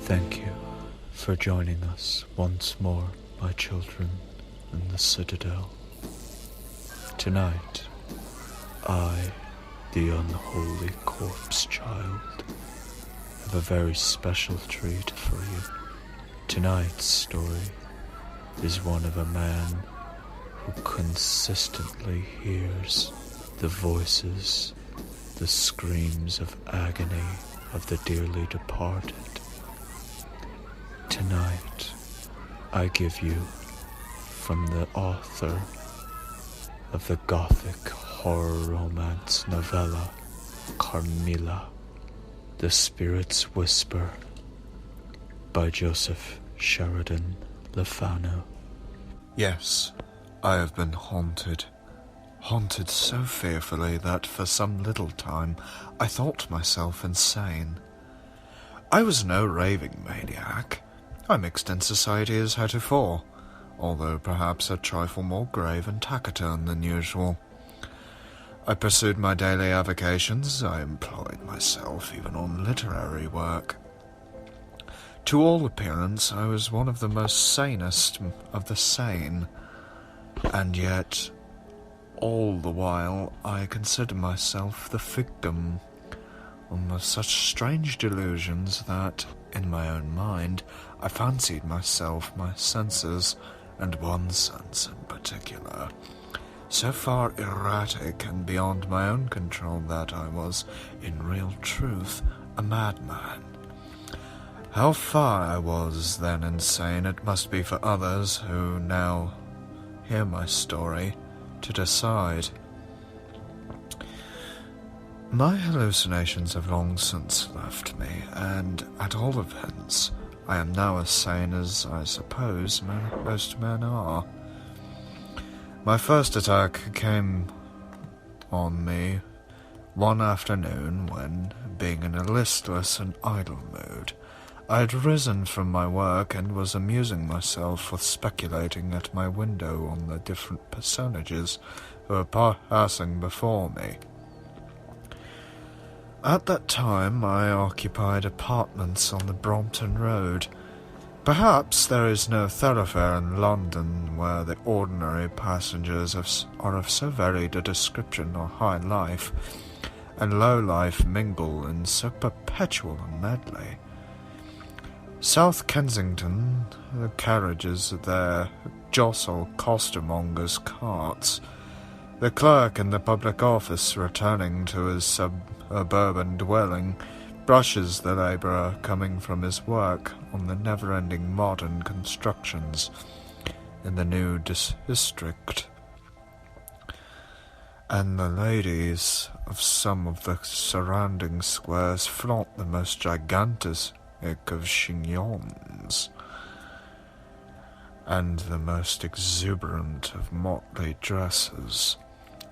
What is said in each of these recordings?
Thank you for joining us once more, my children, in the Citadel. Tonight, I, the unholy corpse child, have a very special treat for you. Tonight's story is one of a man who consistently hears the voices, the screams of agony of the dearly departed. Tonight, I give you, from the author of the Gothic horror romance novella Carmilla, The Spirit's Whisper, by Joseph Sheridan LeFanu. Yes, I have been haunted. Haunted so fearfully that for some little time I thought myself insane. I was no raving maniac. I mixed in society as heretofore, although perhaps a trifle more grave and taciturn than usual. I pursued my daily avocations. I employed myself even on literary work. To all appearance, I was one of the most sanest of the sane, and yet, all the while, I considered myself the victim of such strange delusions that, in my own mind, I fancied myself, my senses, and one sense in particular, so far erratic and beyond my own control that I was, in real truth, a madman. How far I was then insane it must be for others who now hear my story to decide. My hallucinations have long since left me, and at all events, I am now as sane as I suppose most men are. My first attack came on me one afternoon when, being in a listless and idle mood, I had risen from my work and was amusing myself with speculating at my window on the different personages who were passing before me. At that time I occupied apartments on the Brompton Road. Perhaps there is no thoroughfare in London where the ordinary passengers are of so varied a description or high life and low life mingle in so perpetual a medley. South Kensington, the carriages there jostle costermongers' carts. The clerk in the public office, returning to his suburban dwelling, brushes the labourer coming from his work on the never-ending modern constructions in the new district. And the ladies of some of the surrounding squares flaunt the most gigantic of chignons and the most exuberant of motley dresses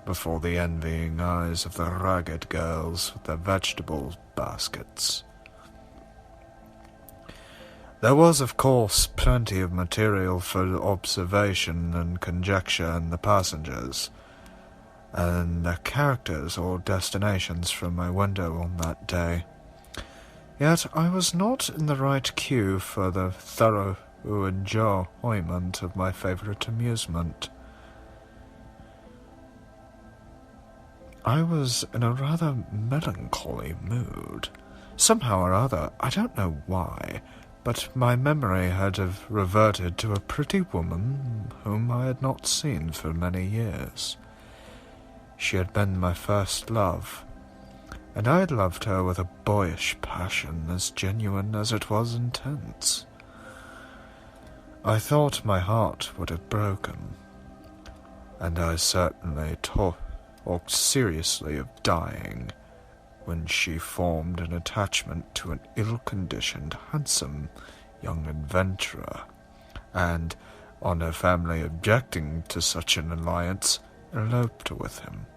before the envying eyes of the ragged girls with their vegetable baskets. There was, of course, plenty of material for observation and conjecture in the passengers, and their characters or destinations from my window on that day. Yet I was not in the right cue for the thorough enjoyment of my favourite amusement. I was in a rather melancholy mood. Somehow or other, I don't know why, but my memory had reverted to a pretty woman whom I had not seen for many years. She had been my first love, and I had loved her with a boyish passion as genuine as it was intense. I thought my heart would have broken, and I certainly talked seriously of dying when she formed an attachment to an ill-conditioned, handsome young adventurer, and, on her family objecting to such an alliance, eloped with him.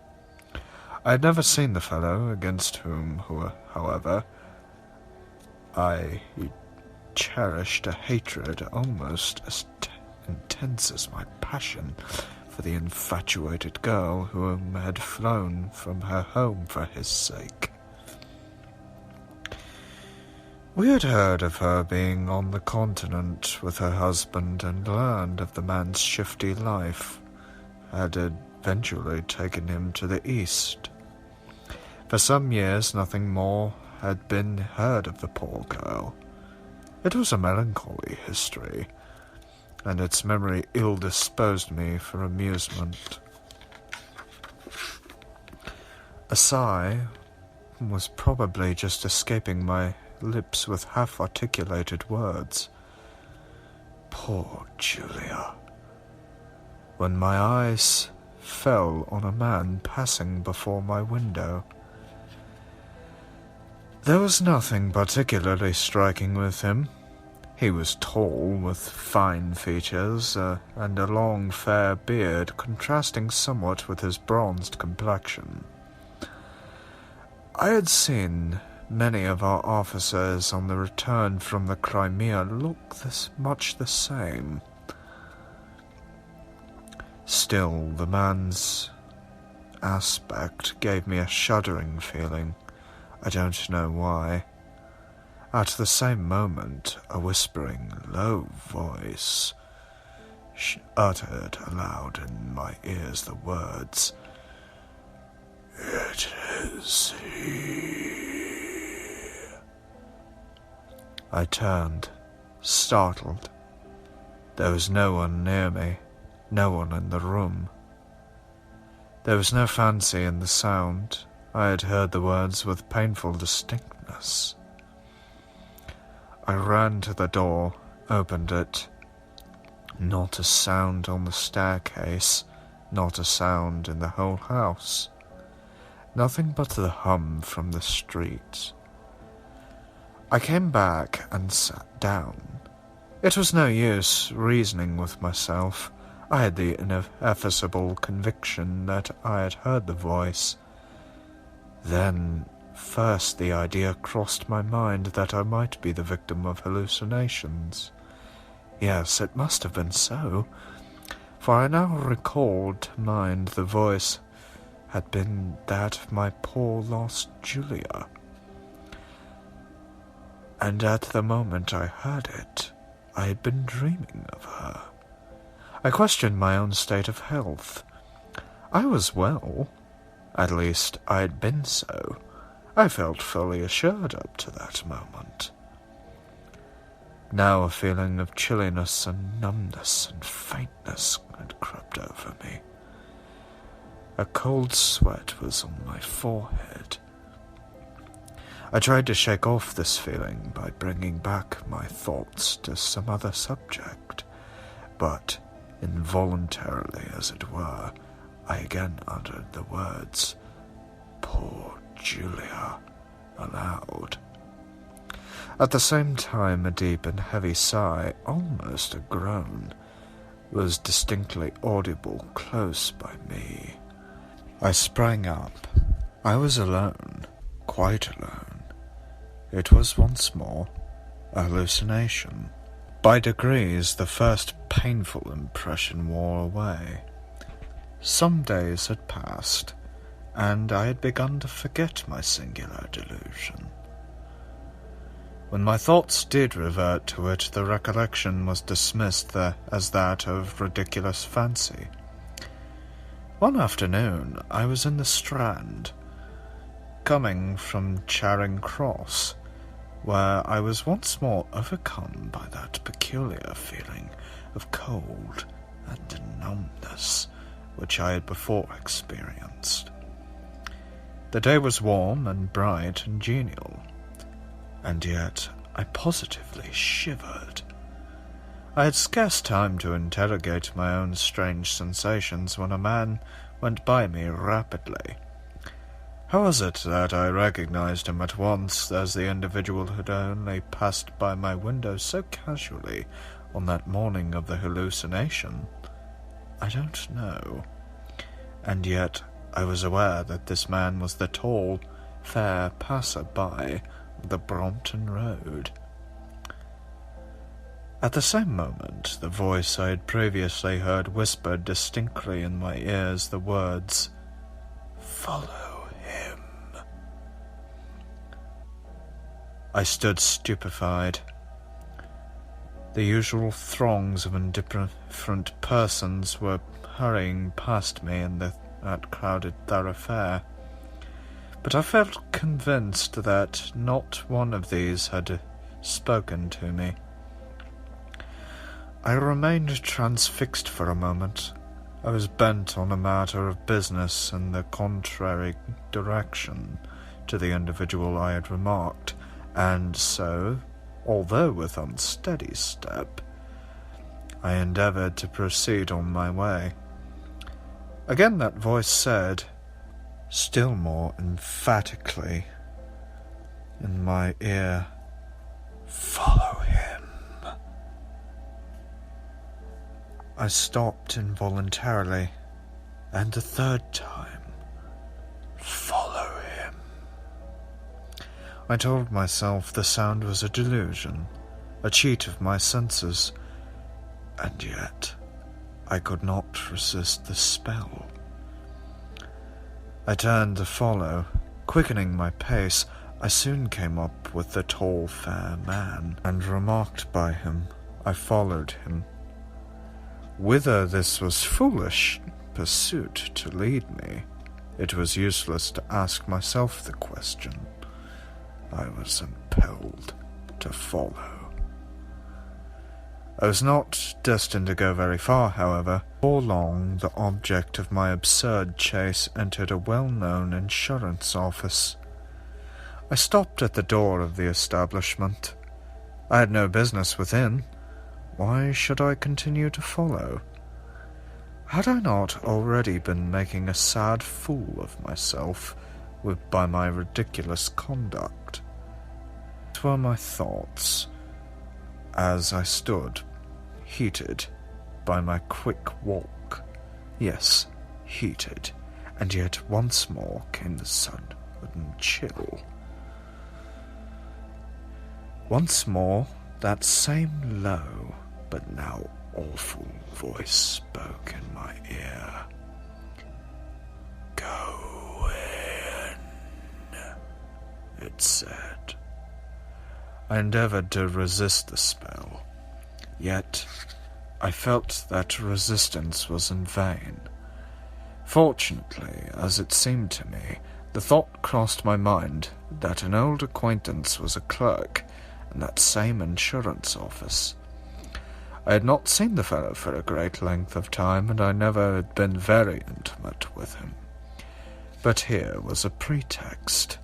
I had never seen the fellow, against whom, however, I cherished a hatred almost as intense as my passion for the infatuated girl whom had flown from her home for his sake. We had heard of her being on the continent with her husband and learned of the man's shifty life had eventually taken him to the east. For some years nothing more had been heard of the poor girl. It was a melancholy history, and its memory ill-disposed me for amusement. A sigh was probably just escaping my lips with half-articulated words. Poor Julia. When my eyes fell on a man passing before my window. There was nothing particularly striking with him. He was tall, with fine features, and a long, fair beard, contrasting somewhat with his bronzed complexion. I had seen many of our officers on the return from the Crimea look much the same. Still, the man's aspect gave me a shuddering feeling. I don't know why. At the same moment, a whispering, low voice uttered aloud in my ears the words, "It is he." I turned, startled. There was no one near me, no one in the room. There was no fancy in the sound. I had heard the words with painful distinctness. I ran to the door, opened it. Not a sound on the staircase, not a sound in the whole house. Nothing but the hum from the street. I came back and sat down. It was no use reasoning with myself. I had the ineffaceable conviction that I had heard the voice. Then, first the idea crossed my mind that I might be the victim of hallucinations. Yes, it must have been so, for I now recalled to mind the voice had been that of my poor lost Julia. And at the moment I heard it, I had been dreaming of her. I questioned my own state of health. I was well. At least, I had been so. I felt fully assured up to that moment. Now a feeling of chilliness and numbness and faintness had crept over me. A cold sweat was on my forehead. I tried to shake off this feeling by bringing back my thoughts to some other subject, but involuntarily, as it were, I again uttered the words, "Poor Julia," aloud. At the same time, a deep and heavy sigh, almost a groan, was distinctly audible close by me. I sprang up. I was alone, quite alone. It was once more a hallucination. By degrees, the first painful impression wore away. Some days had passed, and I had begun to forget my singular delusion. When my thoughts did revert to it, the recollection was dismissed as that of ridiculous fancy. One afternoon, I was in the Strand, coming from Charing Cross, where I was once more overcome by that peculiar feeling of cold and numbness which I had before experienced. The day was warm and bright and genial, and yet I positively shivered. I had scarce time to interrogate my own strange sensations when a man went by me rapidly. How was it that I recognized him at once as the individual who had only passed by my window so casually on that morning of the hallucination? I don't know. And yet I was aware that this man was the tall, fair passer-by of the Brompton Road. At the same moment, the voice I had previously heard whispered distinctly in my ears the words, "Follow him." I stood stupefied. The usual throngs of indifferent persons were hurrying past me in that crowded thoroughfare, but I felt convinced that not one of these had spoken to me. I remained transfixed for a moment. I was bent on a matter of business in the contrary direction to the individual I had remarked, and so, although with unsteady step, I endeavoured to proceed on my way. Again that voice said, still more emphatically, in my ear, "Follow him." I stopped involuntarily, and a third time, "Follow him." I told myself the sound was a delusion, a cheat of my senses, and yet I could not resist the spell. I turned to follow. Quickening my pace, I soon came up with the tall, fair man, and remarked by him. I followed him. Whither this was foolish pursuit to lead me, it was useless to ask myself the question. I was impelled to follow. I was not destined to go very far, however. Before long, the object of my absurd chase entered a well-known insurance office. I stopped at the door of the establishment. I had no business within. Why should I continue to follow? Had I not already been making a sad fool of myself by my ridiculous conduct? These were my thoughts, as I stood, heated by my quick walk. Yes, heated, and yet once more came the sudden chill. Once more, that same low, but now awful voice spoke in my ear. "Go in," it said. I endeavoured to resist the spell, yet I felt that resistance was in vain. Fortunately, as it seemed to me, the thought crossed my mind that an old acquaintance was a clerk in that same insurance office. I had not seen the fellow for a great length of time, and I never had been very intimate with him. But here was a pretext,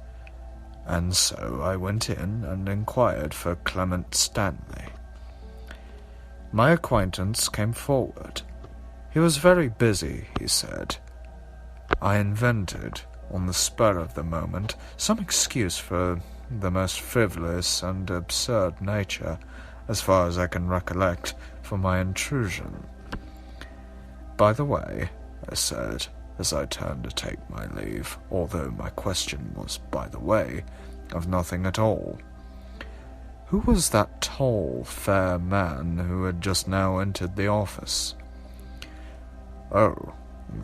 and so I went in and inquired for Clement Stanley. My acquaintance came forward. He was very busy, he said. I invented, on the spur of the moment, some excuse for the most frivolous and absurd nature, as far as I can recollect, for my intrusion. "By the way," I said, as I turned to take my leave, although my question was, by the way, of nothing at all, "who was that tall, fair man who had just now entered the office?" "Oh,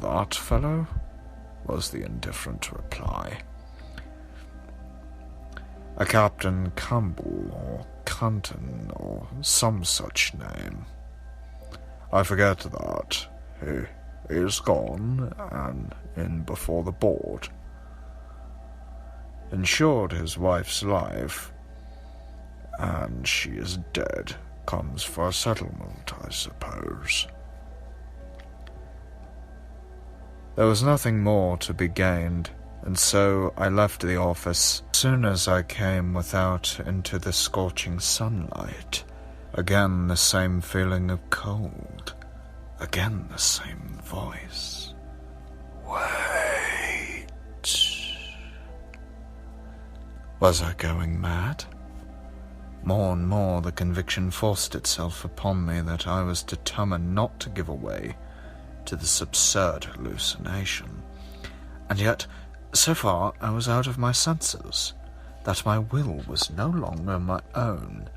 that fellow?" was the indifferent reply. "A Captain Campbell, or Canton, or some such name. I forget that. He is gone, and in before the board. Insured his wife's life, and she is dead. Comes for a settlement, I suppose." There was nothing more to be gained, and so I left the office. As soon as I came without into the scorching sunlight, again the same feeling of cold, again the same voice. "Wait." Was I going mad? More and more the conviction forced itself upon me that I was determined not to give way to this absurd hallucination, and yet so far I was out of my senses, that my will was no longer my own.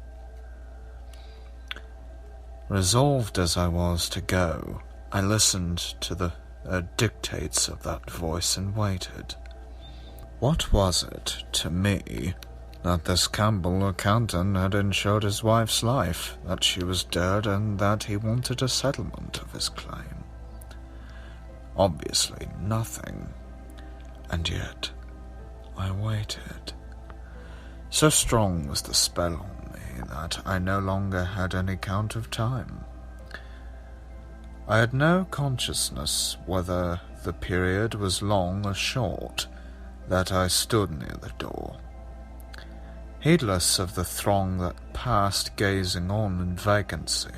Resolved as I was to go, I listened to the dictates of that voice and waited. What was it to me that this Campbell accountant had insured his wife's life, that she was dead, and that he wanted a settlement of his claim? Obviously nothing. And yet I waited. So strong was the spell on me that I no longer had any count of time. I had no consciousness whether the period was long or short that I stood near the door, heedless of the throng that passed, gazing on in vacancy.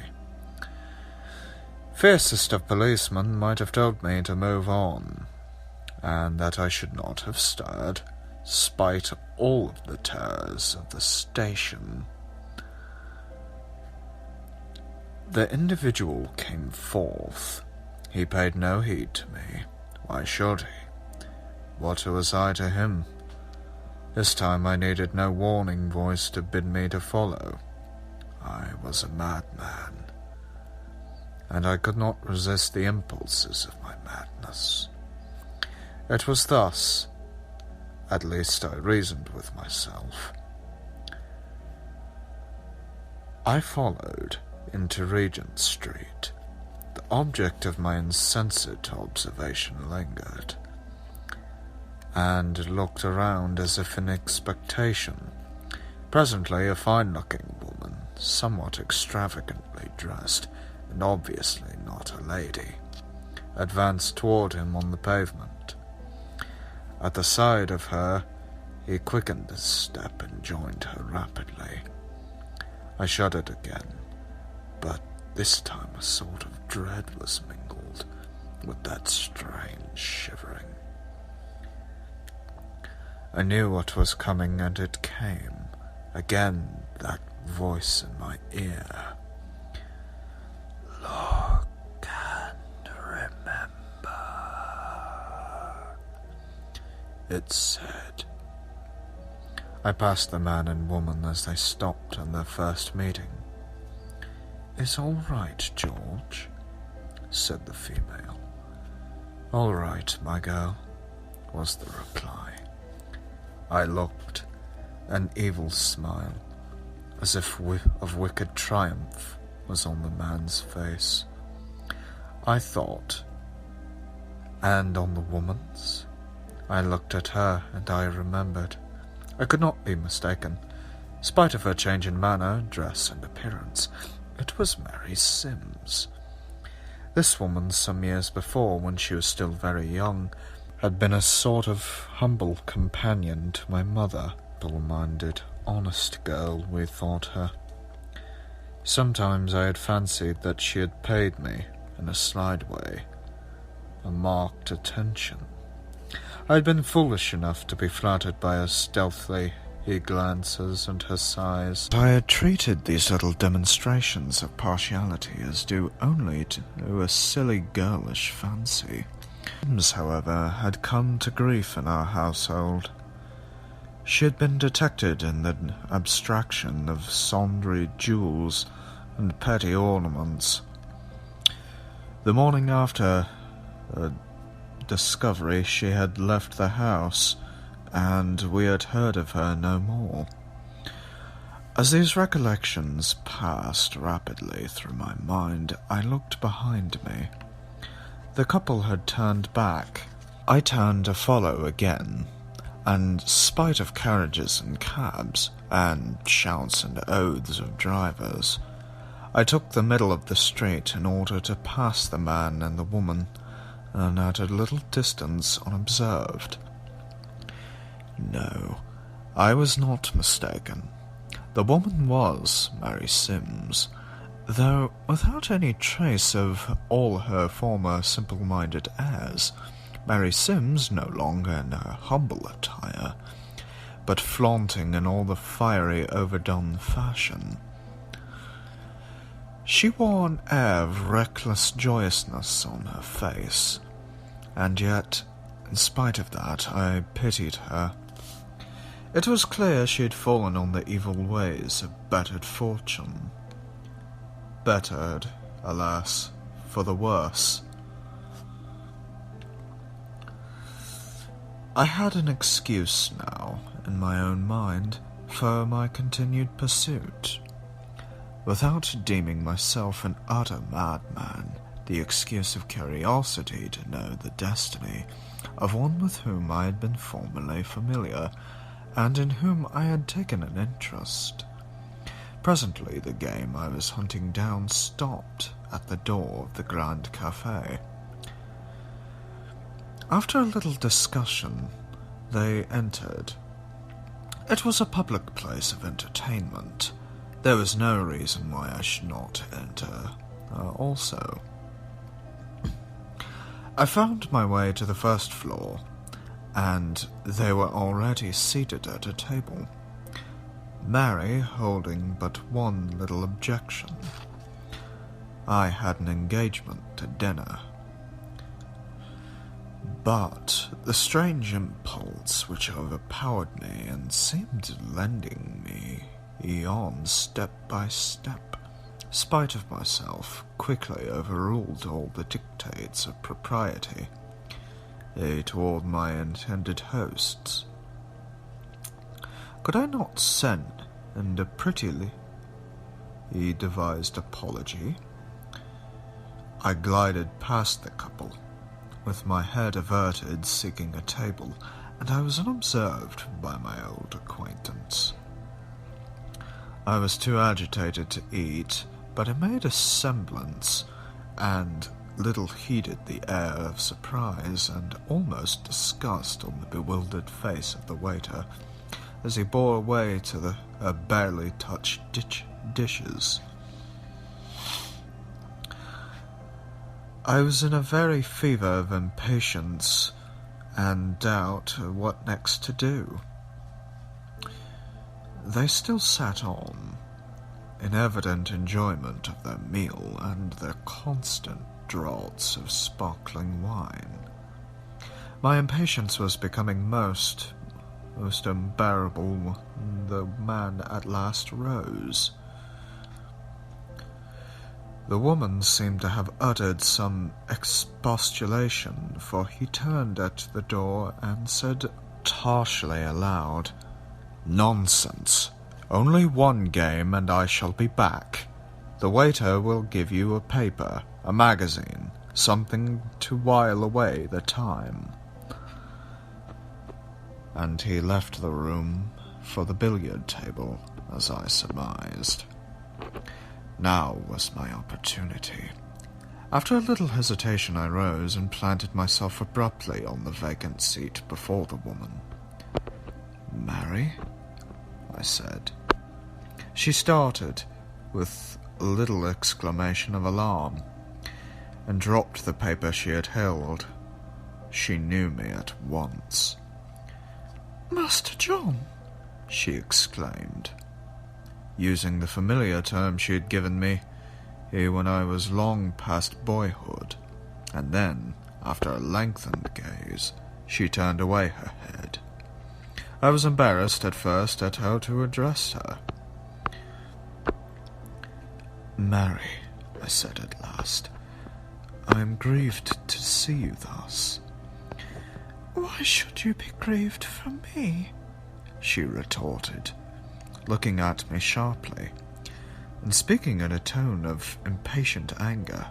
Fiercest of policemen might have told me to move on, and that I should not have stirred, spite all of the terrors of the station. The individual came forth. He paid no heed to me. Why should he? What was I to him? This time I needed no warning voice to bid me to follow. I was a madman, and I could not resist the impulses of my madness. It was thus, at least I reasoned with myself. I followed into Regent Street. The object of my insensate observation lingered, and looked around as if in expectation. Presently a fine-looking woman, somewhat extravagantly dressed, and obviously not a lady, advanced toward him on the pavement. At the side of her, he quickened his step and joined her rapidly. I shuddered again, but this time a sort of dread was mingled with that strange shivering. I knew what was coming, and it came. Again that voice in my ear. Look and remember, it said. I passed the man and woman as they stopped on their first meeting. "Is all right, George?" said the female. "All right, my girl," was the reply. I looked. An evil smile, as if of wicked triumph, was on the man's face. I thought, and on the woman's? I looked at her, and I remembered. I could not be mistaken. Spite of her change in manner, dress, and appearance, it was Mary Sims. This woman, some years before, when she was still very young, had been a sort of humble companion to my mother. Simple-minded, honest girl, we thought her. Sometimes I had fancied that she had paid me, in a slight way, a marked attention. I had been foolish enough to be flattered by her stealthy glances and her sighs. I had treated these little demonstrations of partiality as due only to a silly girlish fancy. Sims, however, had come to grief in our household. She had been detected in the abstraction of sundry jewels and petty ornaments. The morning after her discovery, she had left the house, and we had heard of her no more. As these recollections passed rapidly through my mind, I looked behind me. The couple had turned back. I turned to follow again, and spite of carriages and cabs, and shouts and oaths of drivers, I took the middle of the street in order to pass the man and the woman, and at a little distance unobserved. No, I was not mistaken. The woman was Mary Sims, though without any trace of all her former simple-minded airs. Mary Sims no longer in her humble attire, but flaunting in all the fiery, overdone fashion. She wore an air of reckless joyousness on her face, and yet, in spite of that, I pitied her. It was clear she had fallen on the evil ways of battered fortune. bettered, alas, for the worse. I had an excuse now, in my own mind, for my continued pursuit. Without deeming myself an utter madman, the excuse of curiosity to know the destiny of one with whom I had been formerly familiar, and in whom I had taken an interest. Presently the game I was hunting down stopped at the door of the Grand Café. After a little discussion, they entered. It was a public place of entertainment. There was no reason why I should not enter also. I found my way to the first floor, and they were already seated at a table, Mary holding but one little objection. I had an engagement to dinner. But the strange impulse which overpowered me and seemed lending me eons step by step, spite of myself, quickly overruled all the dictates of propriety toward my intended hosts. Could I not send a prettily devised apology? I glided past the couple, with my head averted, seeking a table, and I was unobserved by my old acquaintance. I was too agitated to eat, but I made a semblance, and little heeded the air of surprise and almost disgust on the bewildered face of the waiter, as he bore away to the barely touched dishes. I was in a very fever of impatience and doubt what next to do. They still sat on, in evident enjoyment of their meal and their constant draughts of sparkling wine. My impatience was becoming most unbearable when the man at last rose. The woman seemed to have uttered some expostulation, for he turned at the door and said harshly aloud, "Nonsense! Only one game and I shall be back. The waiter will give you a paper, a magazine, something to while away the time." And he left the room for the billiard table, as I surmised. Now was my opportunity. After a little hesitation I rose and planted myself abruptly on the vacant seat before the woman. "Mary?" I said. She started, with a little exclamation of alarm, and dropped the paper she had held. She knew me at once. "Master John!" she exclaimed, using the familiar term she had given me when I was long past boyhood, and then, after a lengthened gaze, she turned away her head. I was embarrassed at first at how to address her. "Mary," I said at last, "I am grieved to see you thus." "Why should you be grieved for me?" she retorted, looking at me sharply, and speaking in a tone of impatient anger.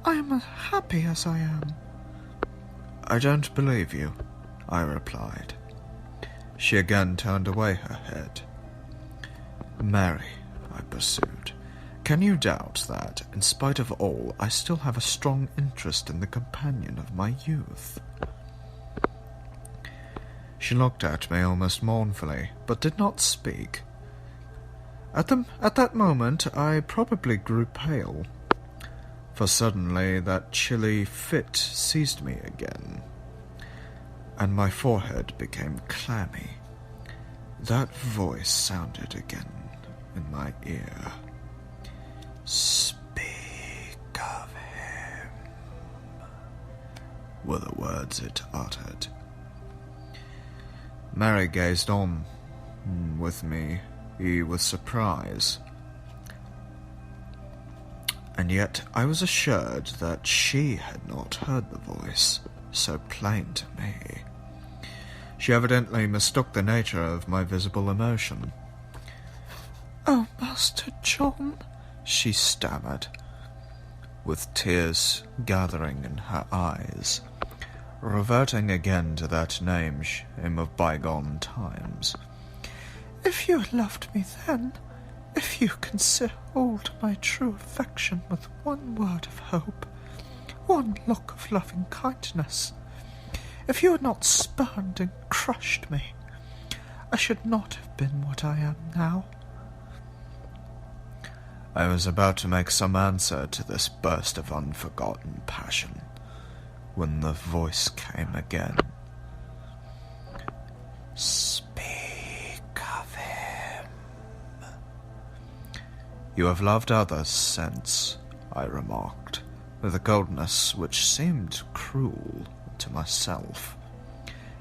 "I am as happy as I am." "I don't believe you," I replied. She again turned away her head. "Mary," I pursued, "can you doubt that, in spite of all, I still have a strong interest in the companion of my youth?" She looked at me almost mournfully, but did not speak. At that moment I probably grew pale, for suddenly that chilly fit seized me again, and my forehead became clammy. That voice sounded again in my ear. "Speak of him," were the words it uttered. Mary gazed on with me with surprise. and yet I was assured that she had not heard the voice, so plain to me. She evidently mistook the nature of my visible emotion. "Oh, Master John," she stammered, with tears gathering in her eyes, reverting again to that name of bygone times. "If you had loved me then, if you can hold my true affection with one word of hope, one look of loving kindness, if you had not spurned and crushed me, I should not have been what I am now." I was about to make some answer to this burst of unforgotten passion, when the voice came again. "Speak of him." "You have loved others since," I remarked, with a coldness which seemed cruel to myself.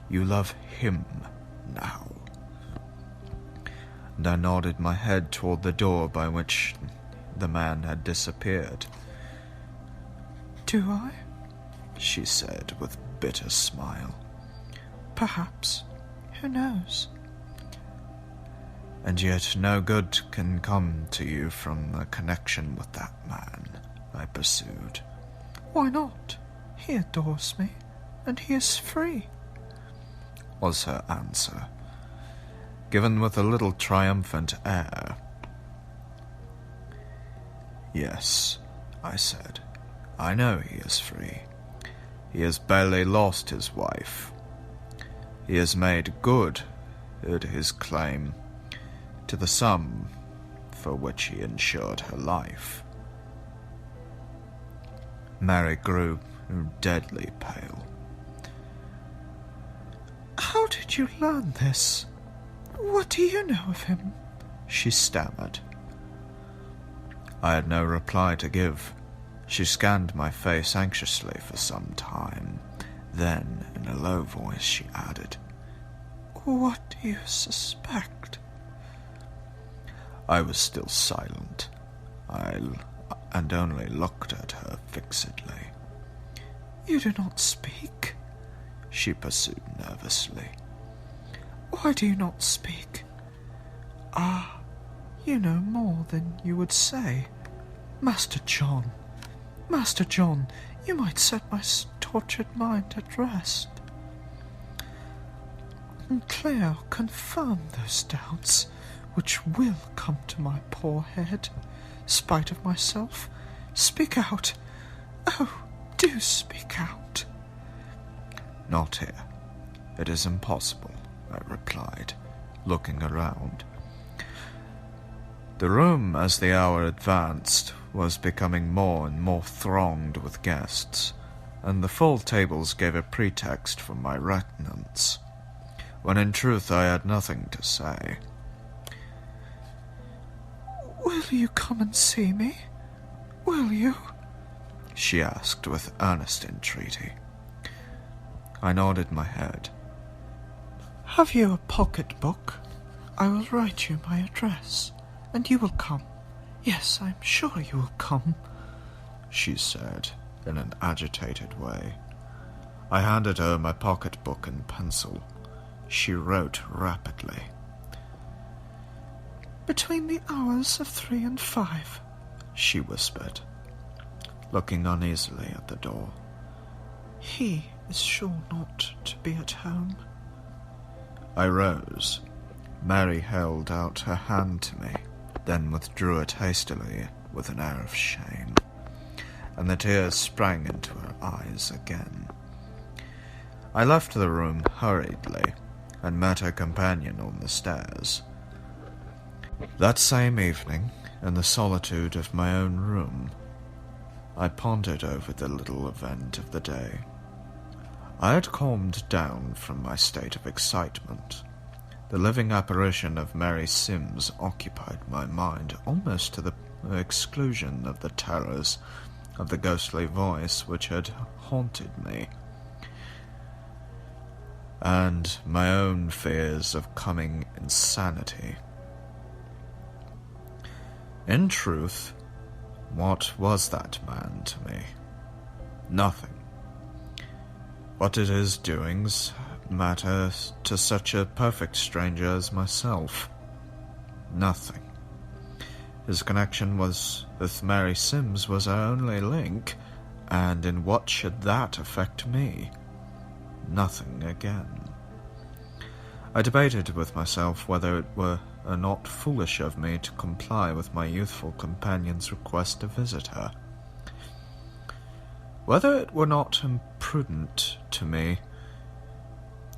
"You love him now." And I nodded my head toward the door by which the man had disappeared. "Do I?" she said with bitter smile. "Perhaps. Who knows?" "And yet no good can come to you from a connection with that man," I pursued. "Why not? He adores me, and he is free," was her answer, given with a little triumphant air. "Yes," I said, "I know he is free. He has barely lost his wife. He has made good his claim to the sum for which he insured her life." Mary grew deadly pale. "How did you learn this? What do you know of him?" she stammered. I had no reply to give. She scanned my face anxiously for some time. Then, in a low voice, she added, "What do you suspect?" I was still silent, and only looked at her fixedly. "You do not speak," she pursued nervously. "Why do you not speak? Ah, you know more than you would say. Master John, you might set my tortured mind at rest, and clear, confirm those doubts which will come to my poor head, spite of myself. Speak out. Oh, do speak out." "Not here. It is impossible," I replied, looking around. The room, as the hour advanced, was becoming more and more thronged with guests, and the full tables gave a pretext for my reticence, when in truth I had nothing to say. "Will you come and see me? Will you?" she asked with earnest entreaty. I nodded my head. "Have you a pocket-book? I will write you my address, and you will come. Yes, I'm sure you will come," she said in an agitated way. I handed her my pocket-book and pencil. She wrote rapidly. "Between the hours of 3 and 5, she whispered, looking uneasily at the door. "He is sure not to be at home." I rose. Mary held out her hand to me, then withdrew it hastily with an air of shame, and the tears sprang into her eyes again. I left the room hurriedly and met her companion on the stairs. That same evening, in the solitude of my own room, I pondered over the little event of the day. I had calmed down from my state of excitement. The living apparition of Mary Sims occupied my mind almost to the exclusion of the terrors of the ghostly voice which had haunted me, and my own fears of coming insanity. In truth, What was that man to me? Nothing. What did his doings matter to such a perfect stranger as myself? Nothing. His connection with Mary Sims was our only link, and in what should that affect me? Nothing again. I debated with myself whether it were not foolish of me to comply with my youthful companion's request to visit her. Whether it were not imprudent to me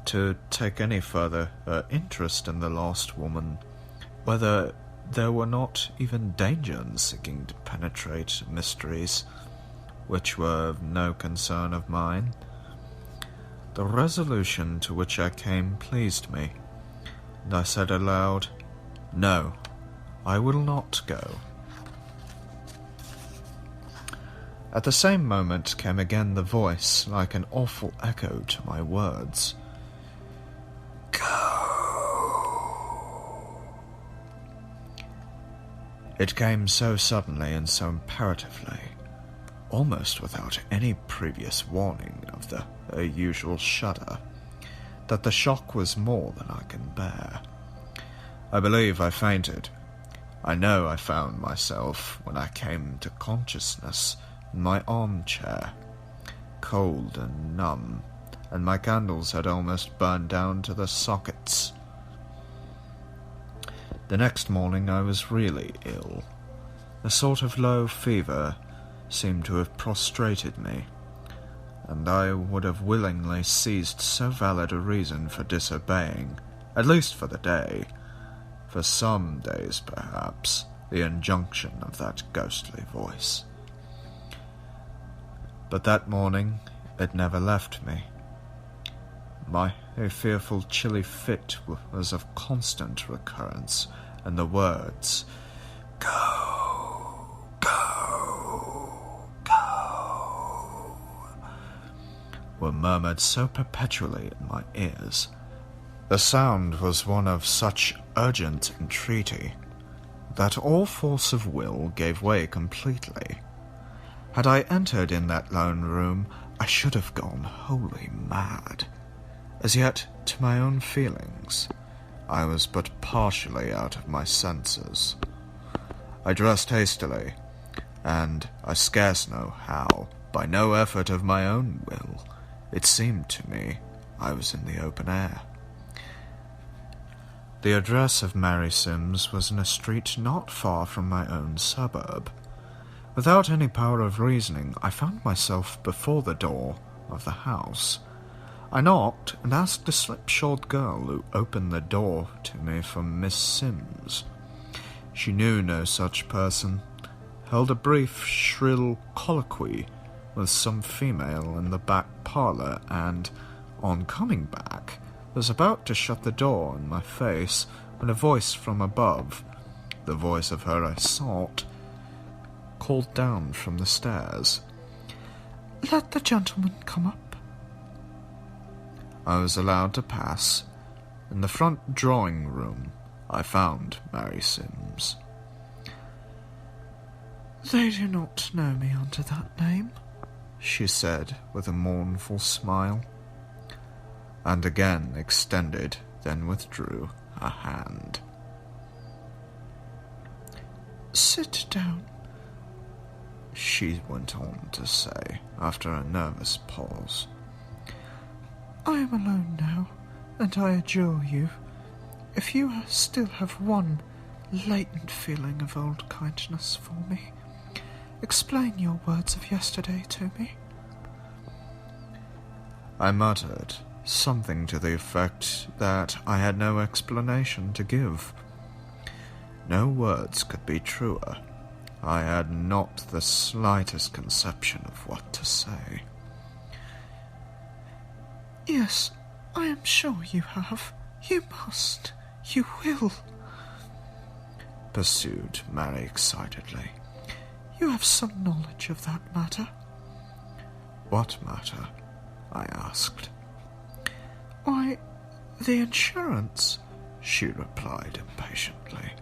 to take any further interest in the lost woman, whether there were not even danger in seeking to penetrate mysteries which were of no concern of mine. The resolution to which I came pleased me, and I said aloud, "No, I will not go." At the same moment came again the voice, like an awful echo to my words. "Go." It came so suddenly and so imperatively, almost without any previous warning of the usual shudder, that the shock was more than I can bear. I believe I fainted. I know I found myself, when I came to consciousness, in my armchair, cold and numb, and my candles had almost burned down to the sockets. The next morning I was really ill. A sort of low fever seemed to have prostrated me, and I would have willingly seized so valid a reason for disobeying, at least for the day, for some days perhaps, the injunction of that ghostly voice. But that morning it never left me. My fearful chilly fit was of constant recurrence, and the words, "Go, go, go," were murmured so perpetually in my ears. The sound was one of such urgent entreaty that all force of will gave way completely. Had I entered in that lone room, I should have gone wholly mad. As yet, to my own feelings, I was but partially out of my senses. I dressed hastily, and I scarce know how, by no effort of my own will, it seemed to me I was in the open air. The address of Mary Sims was in a street not far from my own suburb. Without any power of reasoning, I found myself before the door of the house. I knocked and asked a slipshod girl who opened the door to me for Miss Sims. She knew no such person, held a brief, shrill colloquy with some female in the back parlour, and, on coming back, was about to shut the door in my face when a voice from above, the voice of her I sought, called down from the stairs, "Let the gentleman come up." I was allowed to pass. In the front drawing-room I found Mary Sims. "They do not know me under that name," she said with a mournful smile, and again extended, then withdrew her hand. "Sit down," she went on to say, after a nervous pause. "I am alone now, and I adjure you, if you still have one latent feeling of old kindness for me, explain your words of yesterday to me." I muttered something to the effect that I had no explanation to give. No words could be truer. I had not the slightest conception of what to say. "Yes, I am sure you have. You must. You will," pursued Mary excitedly. "You have some knowledge of that matter." "What matter?" I asked. "Why, the insurance," she replied impatiently.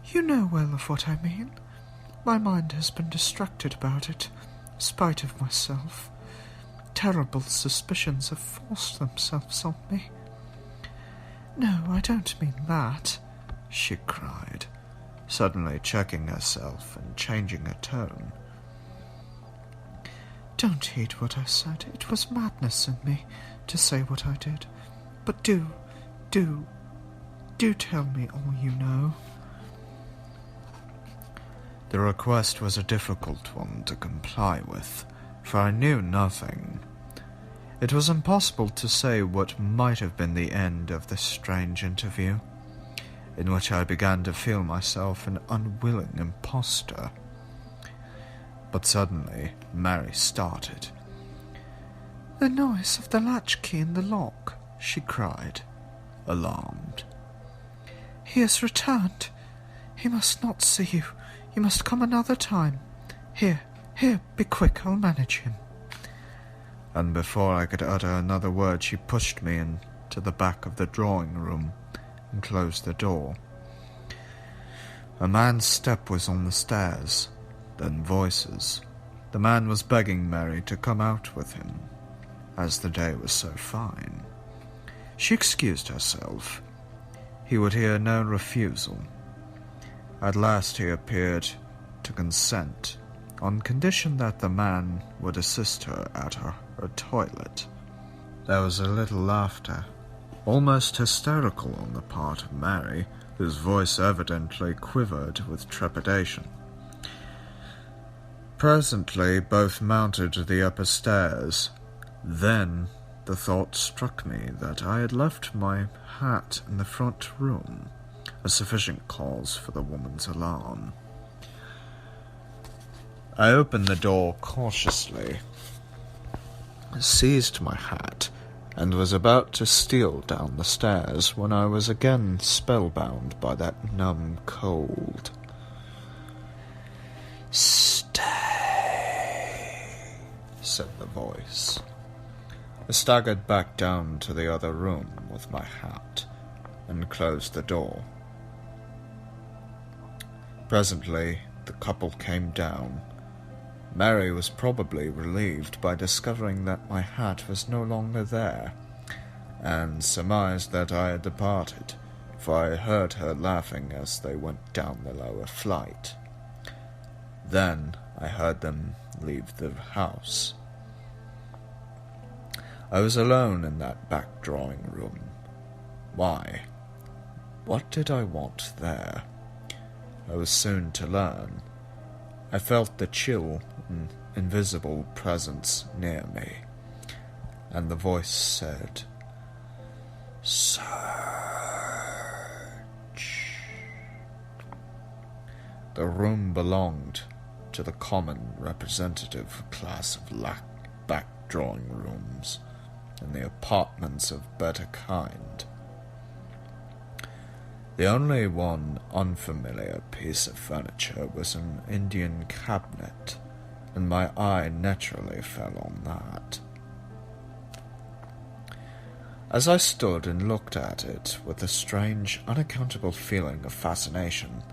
"You know well of what I mean. My mind has been distracted about it, in spite of myself. Terrible suspicions have forced themselves on me. No, I don't mean that, she cried, suddenly checking herself and changing her tone. Don't heed what I said. It was madness in me to say what I did. But do tell me all you know. The request was a difficult one to comply with, for I knew nothing. It was impossible to say what might have been the end of this strange interview, in which I began to feel myself an unwilling impostor. But suddenly Mary started. The noise of the latchkey in the lock, she cried, alarmed. He has returned. He must not see you. You must come another time. Here, be quick, I'll manage him. And before I could utter another word, she pushed me into the back of the drawing room and closed the door. A man's step was on the stairs, then voices. The man was begging Mary to come out with him, as the day was so fine. She excused herself. He would hear no refusal. At last he appeared to consent, on condition that the man would assist her at her toilet. There was a little laughter, almost hysterical on the part of Mary, whose voice evidently quivered with trepidation. Presently both mounted the upper stairs. Then the thought struck me that I had left my hat in the front room, a sufficient cause for the woman's alarm. I opened the door cautiously, seized my hat, and was about to steal down the stairs when I was again spellbound by that numb cold. "Stay," said the voice. I staggered back down to the other room with my hat and closed the door. Presently the couple came down. Mary was probably relieved by discovering that my hat was no longer there, and surmised that I had departed, for I heard her laughing as they went down the lower flight. Then I heard them leave the house. I was alone in that back drawing room. Why? What did I want there? I was soon to learn. I felt the chill and invisible presence near me, and the voice said, "Search." The room belonged to the common representative class of back drawing rooms in the apartments of better kind. The only one unfamiliar piece of furniture was an Indian cabinet, and my eye naturally fell on that. As I stood and looked at it with a strange, unaccountable feeling of fascination,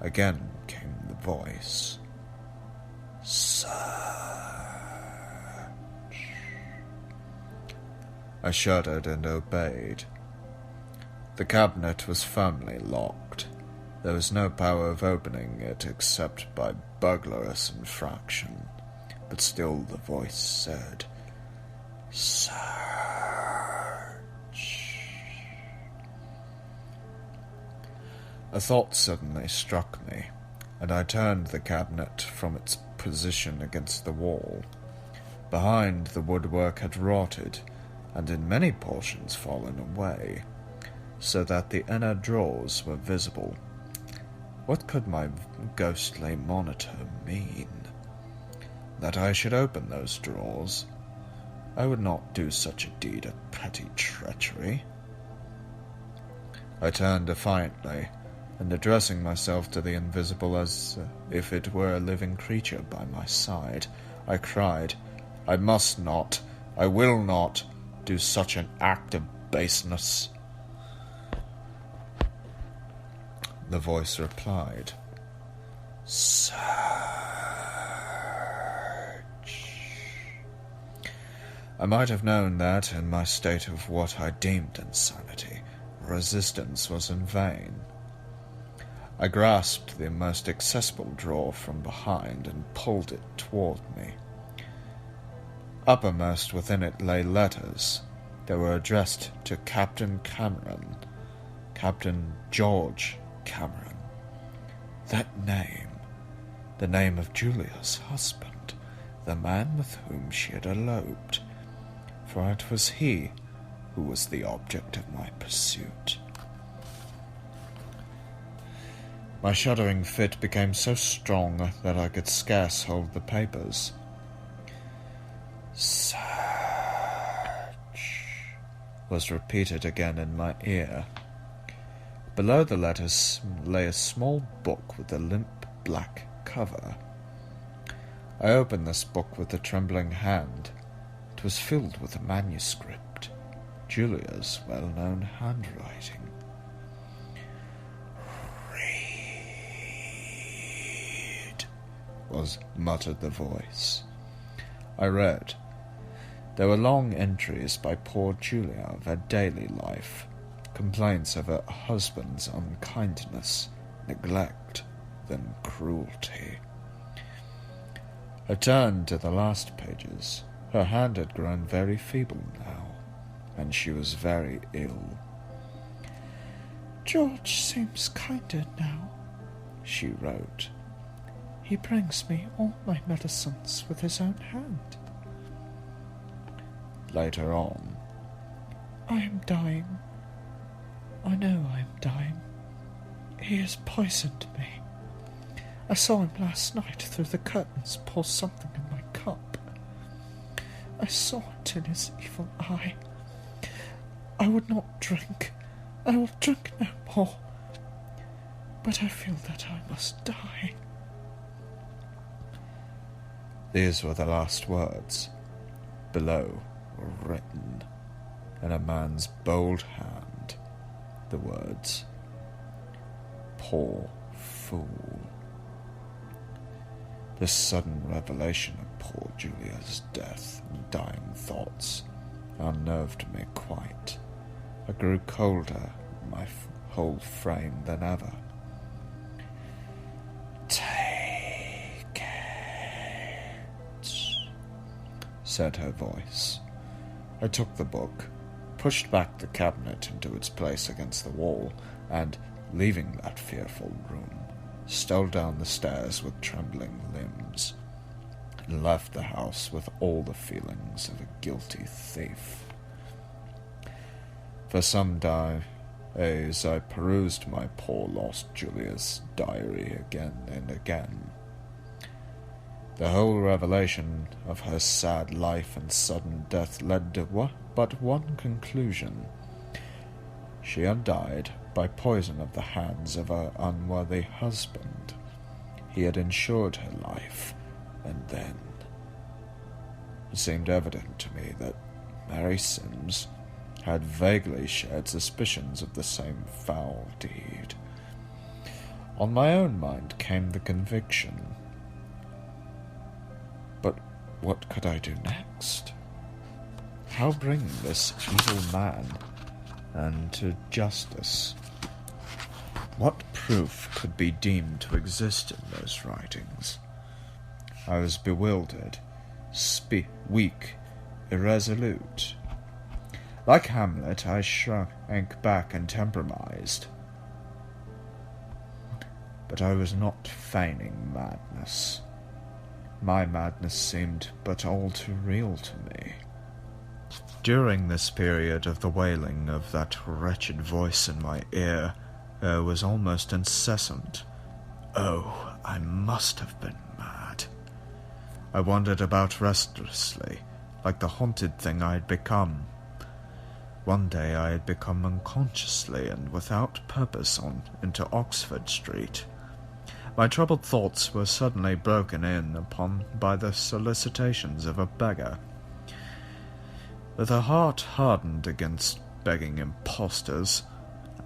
again came the voice. "Search." I shuddered and obeyed. The cabinet was firmly locked. There was no power of opening it except by burglarious infraction, but still the voice said, "Search." A thought suddenly struck me, and I turned the cabinet from its position against the wall. Behind, the woodwork had rotted, and in many portions fallen away, so that the inner drawers were visible. What could my ghostly monitor mean? That I should open those drawers? I would not do such a deed of petty treachery. I turned defiantly, and addressing myself to the invisible as if it were a living creature by my side, I cried, "I must not, I will not, do such an act of baseness." The voice replied, "Search." I might have known that, in my state of what I deemed insanity, resistance was in vain. I grasped the most accessible drawer from behind and pulled it toward me. Uppermost within it lay letters. They were addressed to Captain Cameron, Captain George Cameron. That name, the name of Julia's husband, the man with whom she had eloped, for it was he who was the object of my pursuit. My shuddering fit became so strong that I could scarce hold the papers. "Search," was repeated again in my ear. Below the letters lay a small book with a limp black cover. I opened this book with a trembling hand. It was filled with a manuscript, Julia's well-known handwriting. "Read," was muttered the voice. I read. There were long entries by poor Julia of her daily life, complaints of her husband's unkindness, neglect, then cruelty. I turned to the last pages. Her hand had grown very feeble now, and she was very ill. "George seems kinder now," she wrote. "He brings me all my medicines with his own hand." Later on, "I am dying. I know I am dying. He has poisoned me. I saw him last night through the curtains pour something in my cup. I saw it in his evil eye. I would not drink. I will drink no more. But I feel that I must die." These were the last words. Below were written, in a man's bold hand, the words, "Poor fool." This sudden revelation of poor Julia's death and dying thoughts unnerved me quite. I grew colder in my whole frame than ever. "Take it," said her voice. I took the book, pushed back the cabinet into its place against the wall, and, leaving that fearful room, stole down the stairs with trembling limbs, and left the house with all the feelings of a guilty thief. For some days I perused my poor lost Julia's diary again and again. The whole revelation of her sad life and sudden death led to but one conclusion. She had died by poison of the hands of her unworthy husband. He had insured her life, and then it seemed evident to me that Mary Sims had vaguely shared suspicions of the same foul deed. On my own mind came the conviction. But what could I do next? How bring this evil man and to justice? What proof could be deemed to exist in those writings? I was bewildered, weak, irresolute. Like Hamlet, I shrank back and temporized. But I was not feigning madness. My madness seemed but all too real to me. During this period of the wailing of that wretched voice in my ear, was almost incessant. Oh, I must have been mad. I wandered about restlessly, like the haunted thing I had become. One day I had become unconsciously and without purpose into Oxford Street. My troubled thoughts were suddenly broken in upon by the solicitations of a beggar. With a heart hardened against begging impostors,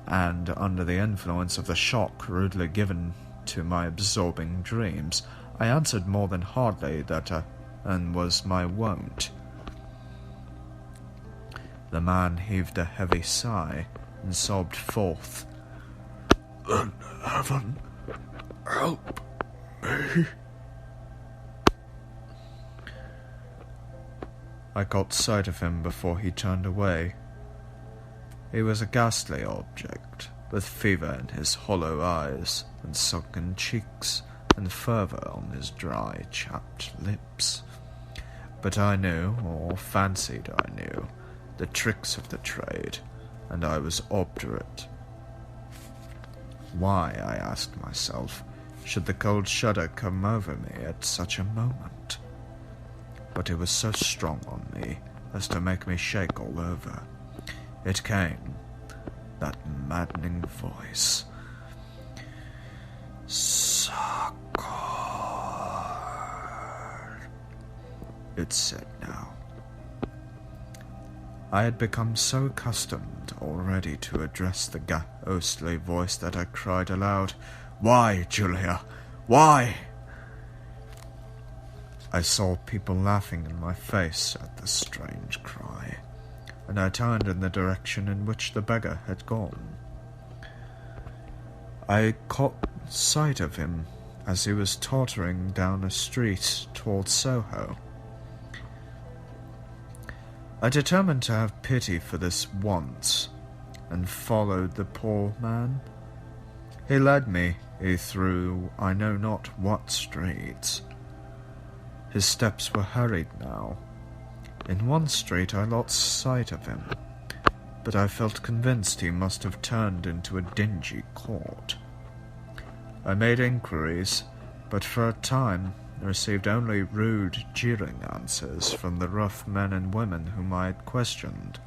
and under the influence of the shock rudely given to my absorbing dreams, I answered more than hardly that and was my wont. The man heaved a heavy sigh and sobbed forth, "Then heaven help me." I caught sight of him before he turned away. He was a ghastly object, with fever in his hollow eyes and sunken cheeks, and fervour on his dry, chapped lips. But I knew, or fancied I knew, the tricks of the trade, and I was obdurate. Why, I asked myself, should the cold shudder come over me at such a moment? But it was so strong on me as to make me shake all over. It came, that maddening voice. "Succor," it said now. I had become so accustomed already to address the ghostly voice that I cried aloud, "Why, Julia? Why?" I saw people laughing in my face at the strange cry, and I turned in the direction in which the beggar had gone. I caught sight of him as he was tottering down a street towards Soho. I determined to have pity for this once, and followed the poor man. He led me through I know not what streets. His steps were hurried now. In one street I lost sight of him, but I felt convinced he must have turned into a dingy court. I made inquiries, but for a time received only rude, jeering answers from the rough men and women whom I had questioned.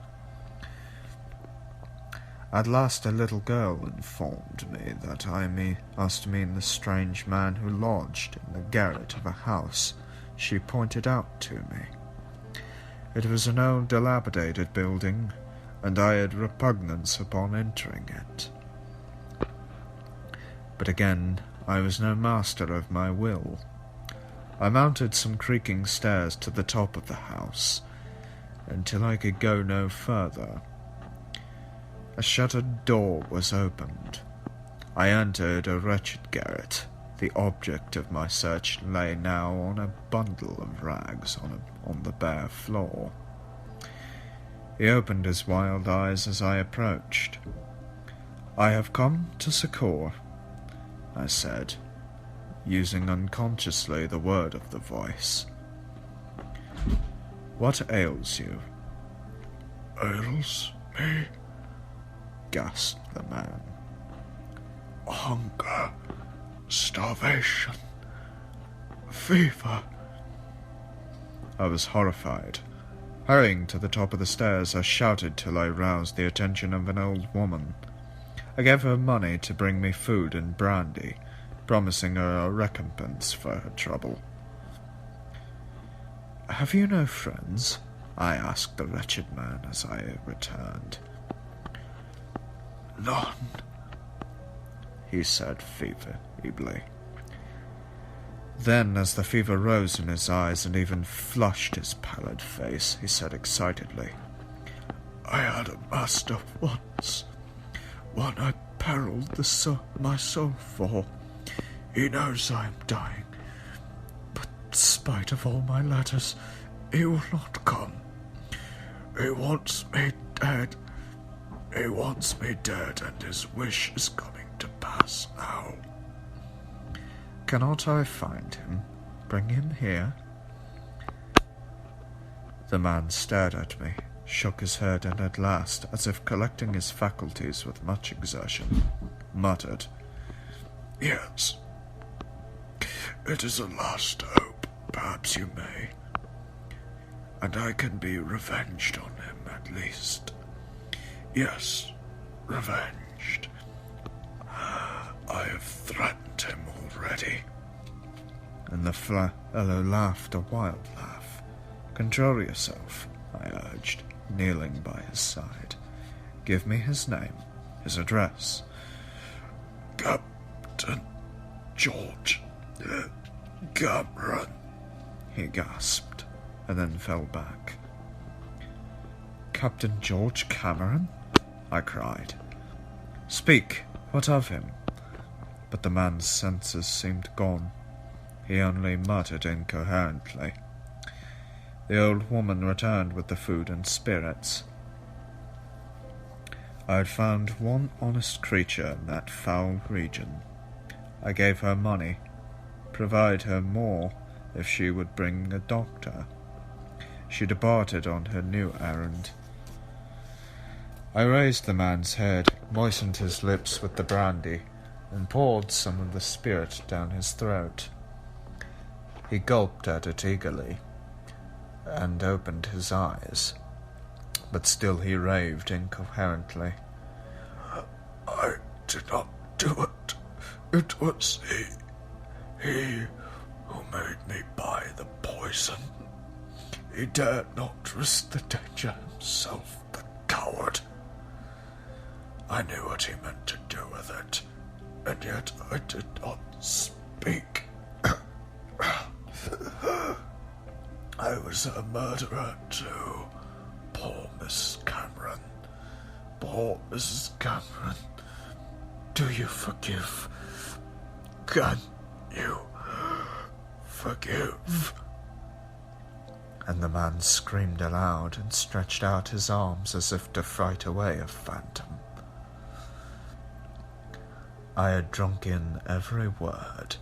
At last a little girl informed me that I must mean the strange man who lodged in the garret of a house she pointed out to me. It was an old dilapidated building, and I had repugnance upon entering it. But again, I was no master of my will. I mounted some creaking stairs to the top of the house, until I could go no further. A shuttered door was opened. I entered a wretched garret. The object of my search lay now on a bundle of rags on the bare floor. He opened his wild eyes as I approached. "I have come to succour," I said, using unconsciously the word of the voice. "What ails you?" "Ails me?" gasped the man. "Hunger, starvation, fever." I was horrified. Hurrying to the top of the stairs, I shouted till I roused the attention of an old woman. I gave her money to bring me food and brandy, promising her a recompense for her trouble. "Have you no friends?" I asked the wretched man as I returned. "None," he said feebly. Then, as the fever rose in his eyes and even flushed his pallid face, he said excitedly, "I had a master once, one I perilled my soul for. He knows I am dying, but spite of all my letters, he will not come. He wants me dead. He wants me dead, and his wish is coming to pass now." "Cannot I find him? Bring him here?" The man stared at me, shook his head, and at last, as if collecting his faculties with much exertion, muttered, "Yes, it is a last hope. Perhaps you may. And I can be revenged on him, at least. Yes, revenged. I have threatened him already." And the fellow laughed a wild laugh. "Control yourself," I urged, kneeling by his side. "Give me his name, his address." "Captain George Cameron," he gasped, and then fell back. Captain George Cameron?" I cried. "Speak, what of him?" But the man's senses seemed gone. He only muttered incoherently. The old woman returned with the food and spirits. I had found one honest creature in that foul region. I gave her money, provided her more if she would bring a doctor. She departed on her new errand. I raised the man's head, moistened his lips with the brandy, and poured some of the spirit down his throat. He gulped at it eagerly, and opened his eyes, but still he raved incoherently. "I did not do it. It was he who made me buy the poison. He dared not risk the danger himself, the coward. I knew what he meant to do with it, and yet I did not speak. I was a murderer too. Poor Mrs. Cameron. Poor Mrs. Cameron. Do you forgive? Can you forgive?" And the man screamed aloud and stretched out his arms as if to fright away a phantom. I had drunk in every word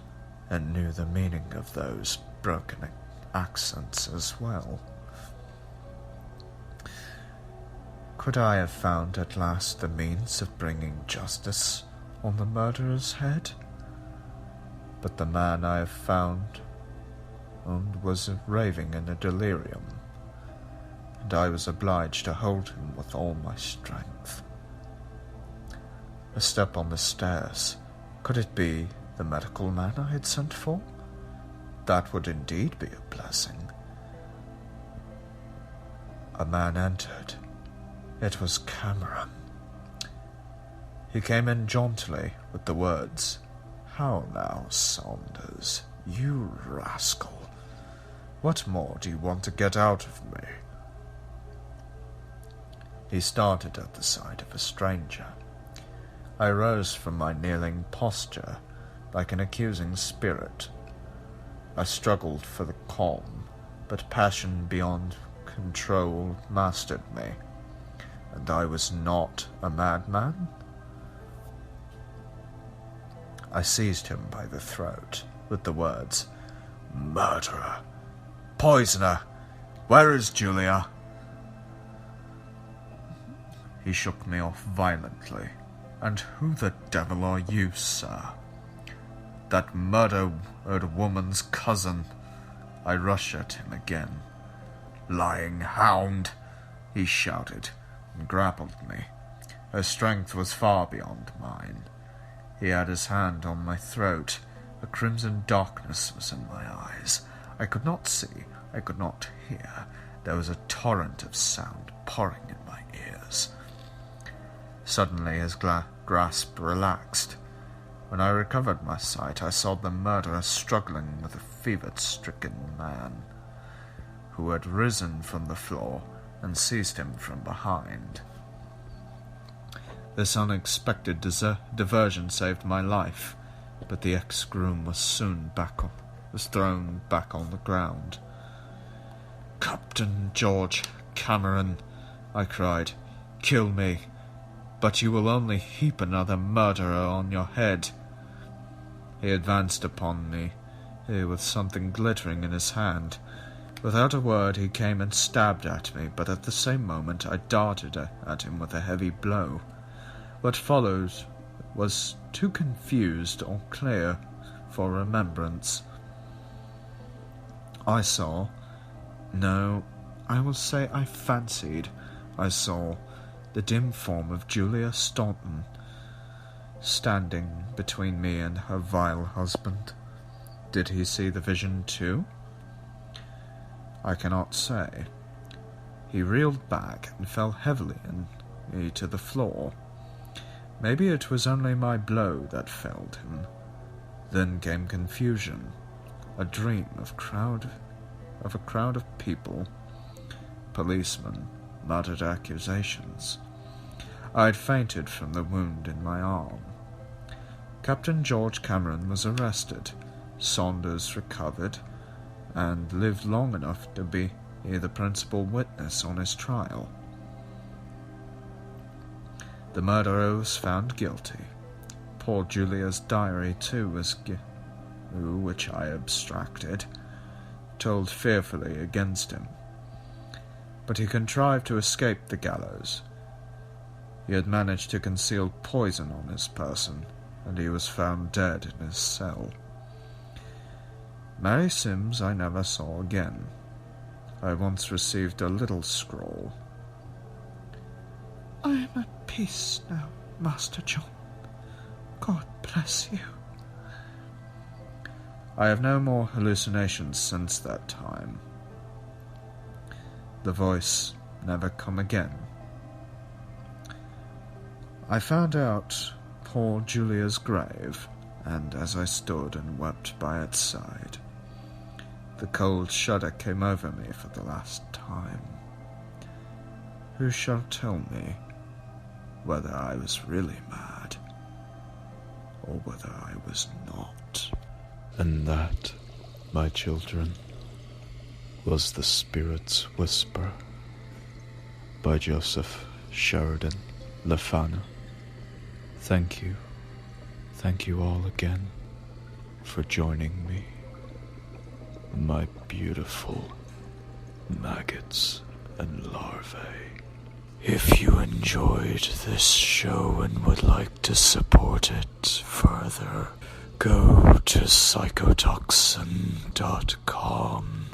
and knew the meaning of those broken accents as well. Could I have found at last the means of bringing justice on the murderer's head? But the man I have found was raving in a delirium, and I was obliged to hold him with all my strength. A step on the stairs. Could it be the medical man I had sent for? That would indeed be a blessing. A man entered. It was Cameron. He came in jauntily with the words, "How now, Saunders, you rascal. What more do you want to get out of me?" He started at the sight of a stranger. I rose from my kneeling posture like an accusing spirit. I struggled for the calm, but passion beyond control mastered me, and I was not a madman. I seized him by the throat with the words, "Murderer! Poisoner! Where is Julia?" He shook me off violently. "And who the devil are you, sir?" "That murdered woman's cousin." I rushed at him again. "Lying hound!" he shouted, and grappled me. Her strength was far beyond mine. He had his hand on my throat. A crimson darkness was in my eyes. I could not see, I could not hear. There was a torrent of sound pouring in my ears. Suddenly his grasp relaxed. When I recovered my sight, I saw the murderer struggling with a fever-stricken man, who had risen from the floor and seized him from behind. This unexpected diversion saved my life, but the ex-groom was soon thrown back on the ground. "Captain George Cameron," I cried, "kill me, but you will only heap another murderer on your head." He advanced upon me, with something glittering in his hand. Without a word he came and stabbed at me, but at the same moment I darted at him with a heavy blow. What followed was too confused or clear for remembrance. I saw, no, I will say I fancied I saw the dim form of Julia Staunton standing between me and her vile husband. Did he see the vision too? I cannot say. He reeled back and fell heavily to the floor. Maybe it was only my blow that felled him. Then came confusion, a dream of a crowd of people, policemen, muttered accusations. I had fainted from the wound in my arm. Captain George Cameron was arrested, Saunders recovered, and lived long enough to be the principal witness on his trial. The murderer was found guilty. Poor Julia's diary, too, was which I abstracted, told fearfully against him. But he contrived to escape the gallows. He had managed to conceal poison on his person, and he was found dead in his cell. Mary Sims I never saw again. I once received a little scroll. "I am at peace now, Master John. God bless you." I have no more hallucinations since that time. The voice never come again. I found out poor Julia's grave, and as I stood and wept by its side, the cold shudder came over me for the last time. Who shall tell me whether I was really mad, or whether I was not? And that, my children, was The Spirit's Whisper by Joseph Sheridan LeFanu. Thank you all again for joining me, my beautiful maggots and larvae. If you enjoyed this show and would like to support it further, go to psychotoxin.com.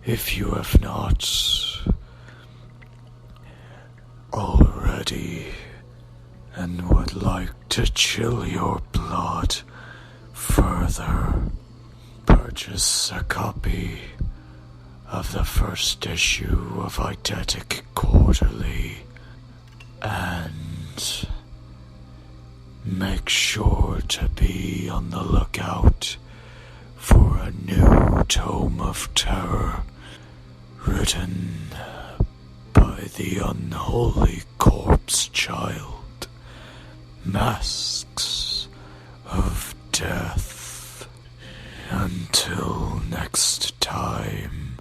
If you have not already and would like to chill your blood further, purchase a copy of the first issue of Eidetic Quarterly, and make sure to be on the lookout for a new tome of terror written by the unholy corpse child, Masks of Death. Until next time,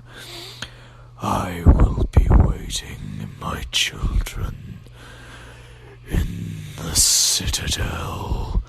I will be waiting, my children, in the Citadel.